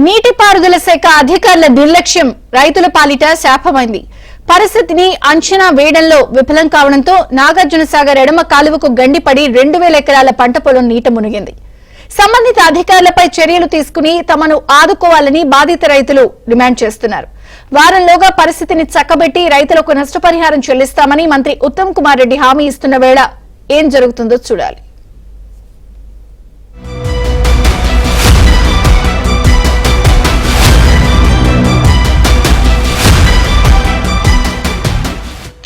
నీటిపారుదల శాఖ అధికారుల నిర్లక్ష్యం రైతుల పాలిట శాపమైంది. పరిస్థితిని అంచనా వేయడంలో విఫలం కావడంతో నాగార్జున సాగర్ ఎడమ కాలువకు గండిపడి 2000 ఎకరాల పంట పొలం నీట మునిగింది. సంబంధిత అధికారులపై చర్యలు తీసుకుని తమను ఆదుకోవాలని బాధిత రైతులు డిమాండ్ చేస్తున్నారు. వారంలోగా పరిస్థితిని చక్కబెట్టి రైతులకు నష్టపరిహారం చెల్లిస్తామని మంత్రి ఉత్తమ్ కుమార్ రెడ్డి హామీ ఇస్తున్న వేళ ఏం జరుగుతుందో చూడాలి.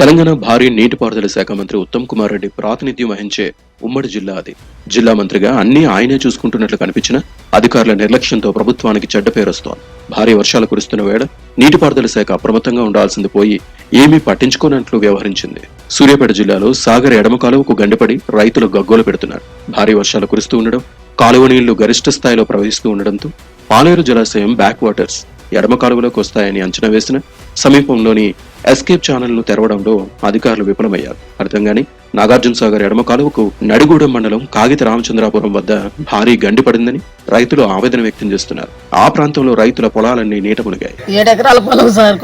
తెలంగాణ భారీ నీటిపారుదల శాఖ మంత్రి ఉత్తమ్ కుమార్ రెడ్డి ప్రాతినిధ్యం వహించే ఉమ్మడి జిల్లా అది. జిల్లా మంత్రిగా అన్ని ఆయనే చూసుకుంటున్నట్లు కనిపించిన అధికారుల నిర్లక్ష్యంతో ప్రభుత్వానికి చెడ్డ పేరొస్తోంది. భారీ వర్షాలు కురుస్తున్న వేళ నీటిపారుదల శాఖ అప్రమత్తంగా ఉండాల్సింది పోయి ఏమీ పట్టించుకోనట్లు వ్యవహరించింది. సూర్యాపేట జిల్లాలో సాగర్ ఎడమ కాలువకు గండిపడి రైతులు గగ్గోలు పెడుతున్నారు. భారీ వర్షాలు కురుస్తూ ఉండడం, కాలువ నీళ్లు గరిష్ట స్థాయిలో ప్రవహిస్తూ ఉండడంతో పాలేరు జలాశయం బ్యాక్ వాటర్స్ ఎడమ కాలువలోకి వస్తాయని అంచనా వేసిన సమీపంలోని ఎస్కేప్ ఛానల్ ను తెరవడంలో అధికారులు విఫలమయ్యారు. అర్థంగాని నాగార్జున సాగర్ ఎడమ కాలువకు నడిగూడెం మండలం కాగిత రామచంద్రాపురం వద్ద భారీ గండి పడిందని రైతులు ఆవేదన వ్యక్తం చేస్తున్నారు. ఆ ప్రాంతంలో రైతుల పొలాలన్నీ నీట మునిగాయి. 7 ఎకరాల పొలం సార్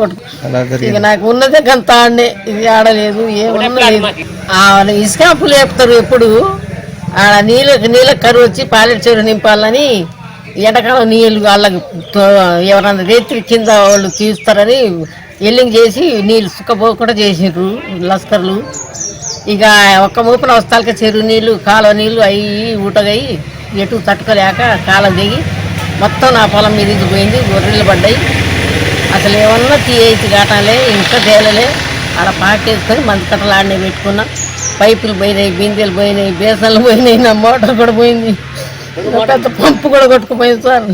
ఇక నాకు ఉన్నదే గంత ఆడనే ఇది ఆడలేదు ఇసుకాపులు లేపుతారు. ఎప్పుడు ఆడ నీళ్ళ కరువు వచ్చి పాలెట్ చెరువు నింపాలని ఎండాకాలం నీళ్ళు వాళ్ళకి ఎవరన్నా రేత్రి కింద వాళ్ళు తీస్తారని ఎల్లింగ్ చేసి నీళ్ళు సుక్కపోకుండా చేసిండ్రు లస్కర్లు. ఇక ఒక్క మూపన వస్తాలకి చెరువు నీళ్ళు కాలువ నీళ్ళు అవి ఊటగయి ఎటు తట్టుకోలేక కాలం దిగి మొత్తం నా పొలం మీదకి పోయింది. గొర్రెలు పడ్డాయి. అసలు ఏమన్నా తీయైతే కాటాలే ఇంకా తేలలే. ఆడ పాకేసుకొని మంది కట్టలు ఆడనే పెట్టుకున్నా. పైపులు పోయినాయి, బిందెలు పోయినాయి, బేసన్లు పోయినాయి, నా మోటార్ కూడా పోయింది, పెద్ద పంపు కూడా కొట్టుకుపోయింది సార్.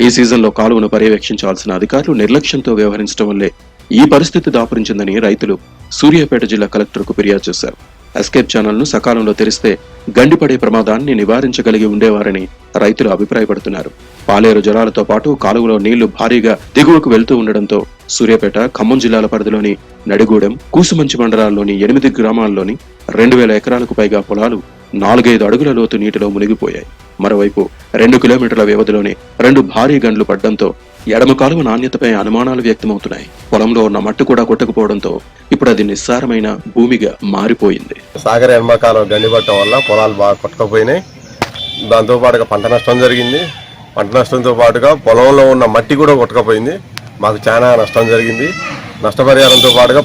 ఈ సీజన్ లో కాలువను పర్యవేక్షించాల్సిన అధికారులు నిర్లక్ష్యంతో వ్యవహరించడం వల్లే ఈ పరిస్థితి దాపురించిందని రైతులు సూర్యాపేట జిల్లా కలెక్టర్ కు ఫిర్యాదు చేశారు. ఎస్కేప్ ఛానల్ ను సకాలంలో తెరిస్తే గండిపడే ప్రమాదాన్ని నివారించగలిగి ఉండేవారని రైతులు అభిప్రాయపడుతున్నారు. పాలేరు జలాలతో పాటు కాలువలో నీళ్లు భారీగా దిగువకు వెళ్తూ ఉండడంతో సూర్యాపేట, ఖమ్మం జిల్లాల పరిధిలోని నడిగూడెం, కూసుమంచి మండలాల్లోని 8 గ్రామాల్లోని 2000 ఎకరాలకు పైగా పొలాలు 4-5 అడుగుల లోతు నీటిలో మునిగిపోయాయి. మరోవైపు 2 కిలోమీటర్ల వ్యవధిలోనే 2 భారీ గండ్లు పడ్డంతో ఎడమ కాలువ నాణ్యతపై అనుమానాలు వ్యక్తమవుతున్నాయి. పొలంలో ఉన్న మట్టి కూడా కొట్టకపోవడంతో ఇప్పుడు అది నిస్సారమైన భూమిగా మారిపోయింది. సాగర్ ఎడమ కాలువ గండిపట్టడం వల్ల పొలాలు బాగా కొట్టకపోయినాయి. దాంతో పాటుగా పంట నష్టం జరిగింది. పంట నష్టంతో పాటుగా పొలంలో ఉన్న మట్టి కూడా కొట్టకపోయింది. మాకు చాలా నష్టం జరిగింది. నష్టపరిహారంతో పాటుగా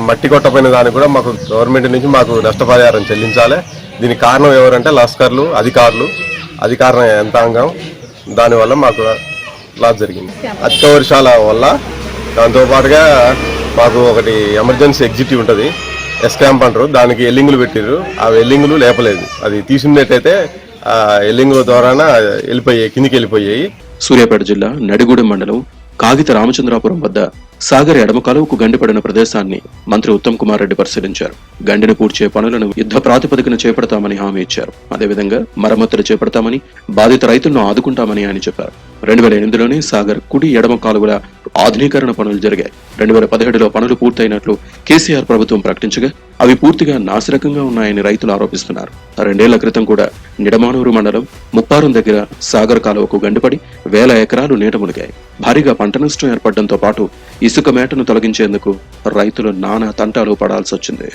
మట్టి కొట్టపోయిన దానికి కూడా మాకు గవర్నమెంట్ నుంచి మాకు నష్టపరిహారం చెల్లించాలి. దీనికి కారణం ఎవరంటే లస్కర్లు, అధికార యంత్రాంగం. దానివల్ల మాకు లాస్ జరిగింది. అధిక వర్షాల వల్ల దాంతో పాటుగా మాకు ఒకటి ఎమర్జెన్సీ ఎగ్జిట్ ఉంటుంది, ఎస్కాంప్ అంటారు. దానికి ఎల్లింగులు పెట్టిర్రు. ఆ ఎల్లింగులు లేపలేదు. అది తీసినట్టయితే ఆ ఎల్లింగుల ద్వారాన కిందికి వెళ్ళిపోయాయి. సూర్యాపేట జిల్లా నడిగూడెం మండలం కాగిత రామచంద్రాపురం వద్ద సాగర్ ఎడమ కాలువకు గండిపడిన ప్రదేశాన్ని మంత్రి ఉత్తమ్ కుమార్ రెడ్డి పరిశీలించారు. గండిని పూడ్చే పనులను యుద్ధ ప్రాతిపదికన చేపడతామని హామీ ఇచ్చారు. అదేవిధంగా మరమ్మతులు చేపడతామని, బాధిత రైతులను ఆదుకుంటామని ఆయన చెప్పారు. 2008లోనే సాగర్ కుడి ఎడమ కాలువల ఆధునీకరణ పనులు జరిగాయి. 2017లో పనులు పూర్తయినట్లు కేసీఆర్ ప్రభుత్వం ప్రకటించగా అవి పూర్తిగా నాసిరకంగా ఉన్నాయని రైతులు ఆరోపిస్తున్నారు. 2 ఏళ్ల క్రితం కూడా నిడమానూరు మండలం ముప్పారం దగ్గర సాగర్ కాలువకు గండిపడి 1000 ఎకరాలు నీట మునిగాయి. భారీగా పంట నష్టం ఏర్పడడంతో పాటు ఇసుక మేటను తొలగించేందుకు రైతులు నానా తంటాలు పడాల్సి వచ్చింది.